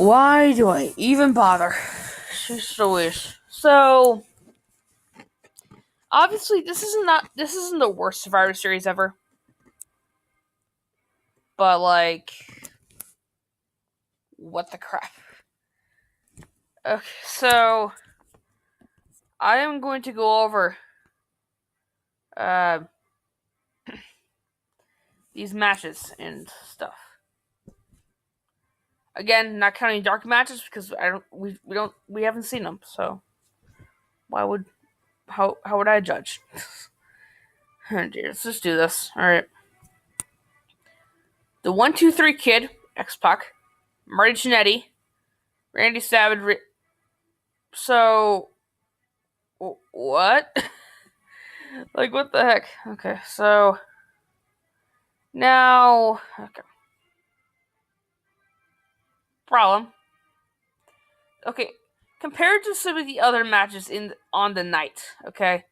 Why do I even bother? She's Louise. So obviously this isn't the worst Survivor Series ever. But like what the crap? Okay, so I am going to go over uh these matches and stuff. Again, not counting dark matches because we haven't seen them, so how would I judge? Oh dear, let's just do this. Alright. The 1-2-3 Kid, X-Pac, Marty Jannetty, Randy Savage. So what? Like what the heck? Okay, so now problem. Okay, compared to some of the other matches on the night, okay,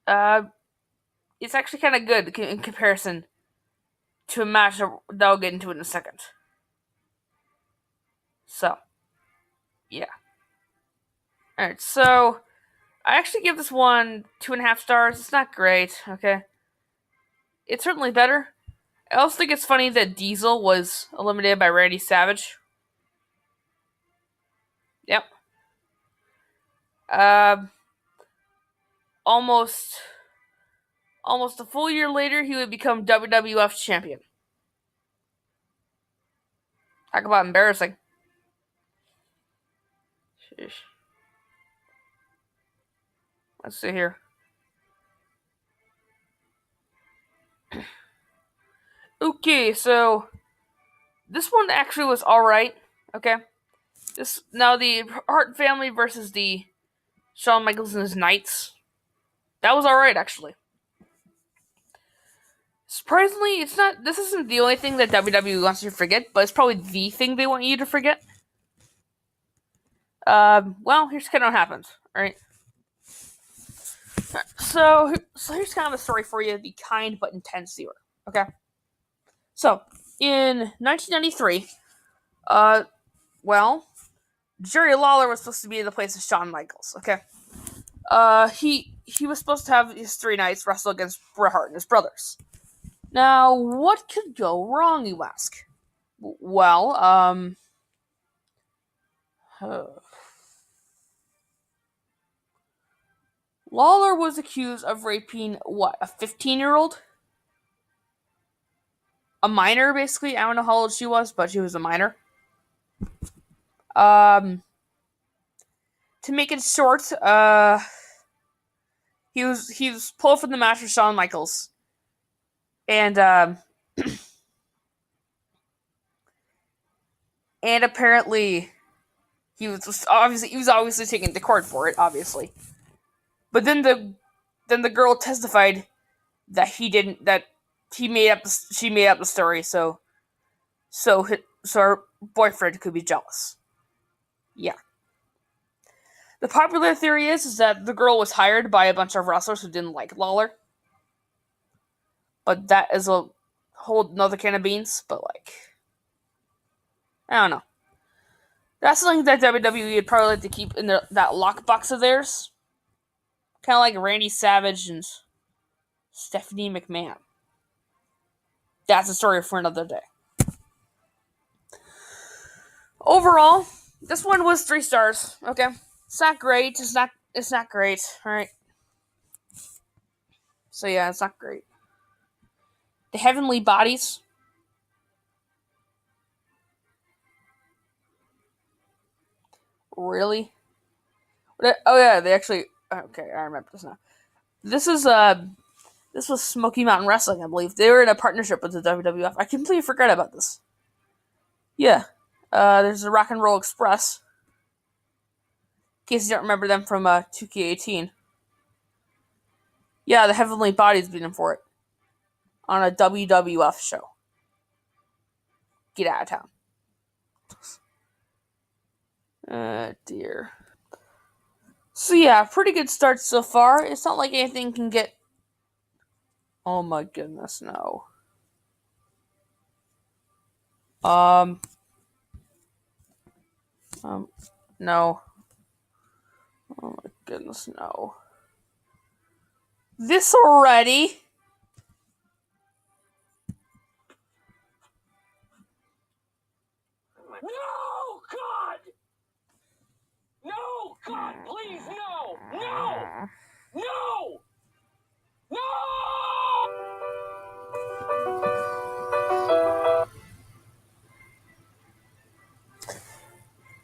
it's actually kind of good in comparison to a match that I'll get into in a second. So, yeah. All right, so I actually give this one 2.5 stars. It's not great, okay. It's certainly better. I also think it's funny that Diesel was eliminated by Randy Savage. Yep. Almost a full year later, he would become WWF champion. Talk about embarrassing. Sheesh. Let's see here. Okay, so this one actually was alright. Okay. Now the Hart family versus the Shawn Michaels and his Knights. That was alright actually. Surprisingly, it's not. This isn't the only thing that WWE wants you to forget, but it's probably the thing they want you to forget. Well, here's kind of what happened. All right. So here's kind of a story for you, the kind but intense viewer. Okay. So in 1993, Jerry Lawler was supposed to be in the place of Shawn Michaels. Okay. He was supposed to have his 3 nights wrestle against Bret Hart and his brothers. Now, what could go wrong, you ask? Well, Lawler was accused of raping a 15-year-old? A minor, basically. I don't know how old she was, but she was a minor. To make it short, he was pulled from the match with Shawn Michaels, and and apparently he was obviously taken to court for it, obviously. But then the girl testified that she made up the story, so her boyfriend could be jealous. Yeah. The popular theory is that the girl was hired by a bunch of wrestlers who didn't like Lawler. But that is a whole another can of beans. But I don't know. That's something that WWE would probably like to keep in that lockbox of theirs. Kind of like Randy Savage and Stephanie McMahon. That's a story for another day. Overall, this one was 3 stars. Okay, it's not great. It's not great. All right. So yeah, it's not great. The Heavenly Bodies. Really? Oh yeah, they actually. Okay, I remember this now. This was Smoky Mountain Wrestling, I believe. They were in a partnership with the WWF. I completely forgot about this. Yeah. There's the Rock and Roll Express. In case you don't remember them from 2K18. Yeah, the Heavenly Bodies beat them for it. On a WWF show. Get out of town. Dear. So yeah, pretty good start so far. It's not like anything can get... Oh my goodness, no. No. Oh my goodness, no. This already? No, God! No, God, please, no! No! No! No!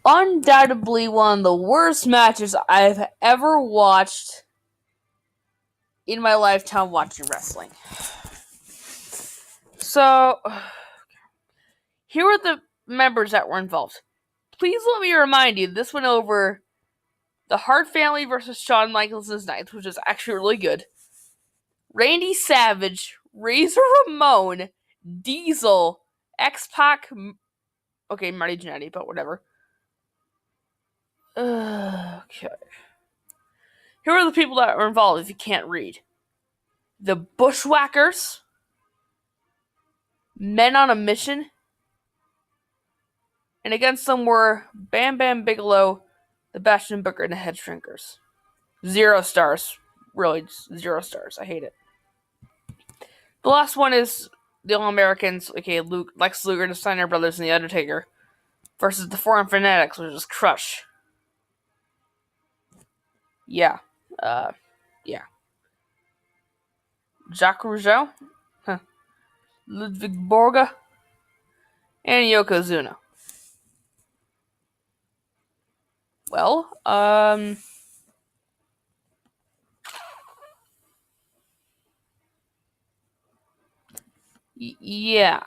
Undoubtedly one of the worst matches I've ever watched in my lifetime watching wrestling. So, here are the members that were involved. Please let me remind you, this went over the Hart family versus Shawn Michaels' Knights, which is actually really good. Randy Savage, Razor Ramon, Diesel, X-Pac, okay, Marty Jannetty, but whatever. Okay. Here are the people that were involved if you can't read. The Bushwhackers, Men on a Mission, and against them were Bam Bam Bigelow, the Bastion Booker, and the Head Shrinkers. 0 stars. Really, 0 stars. I hate it. The last one is the All Americans, okay, Lex Luger, the Steiner Brothers, and the Undertaker, versus the Foreign Fanatics, which is Crush. Yeah. Yeah. Jacques Rougeau, Ludwig Borga, and Yokozuna. Well, yeah.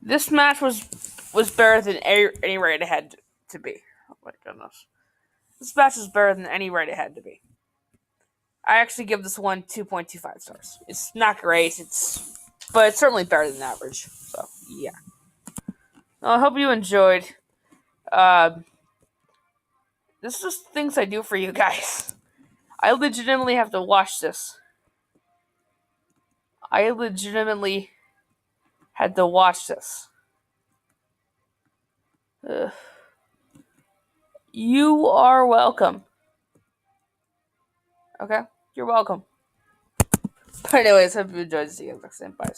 This match was better than any right it had to be. Oh my goodness. This match was better than any right it had to be. I actually give this one 2.25 stars. It's not great, but it's certainly better than average. So, yeah. Well, I hope you enjoyed. This is just things I do for you guys. I legitimately have to watch this. I legitimately had to watch this. You are welcome. Okay? You're welcome. But anyways, hope you enjoyed. See you next time. Bye.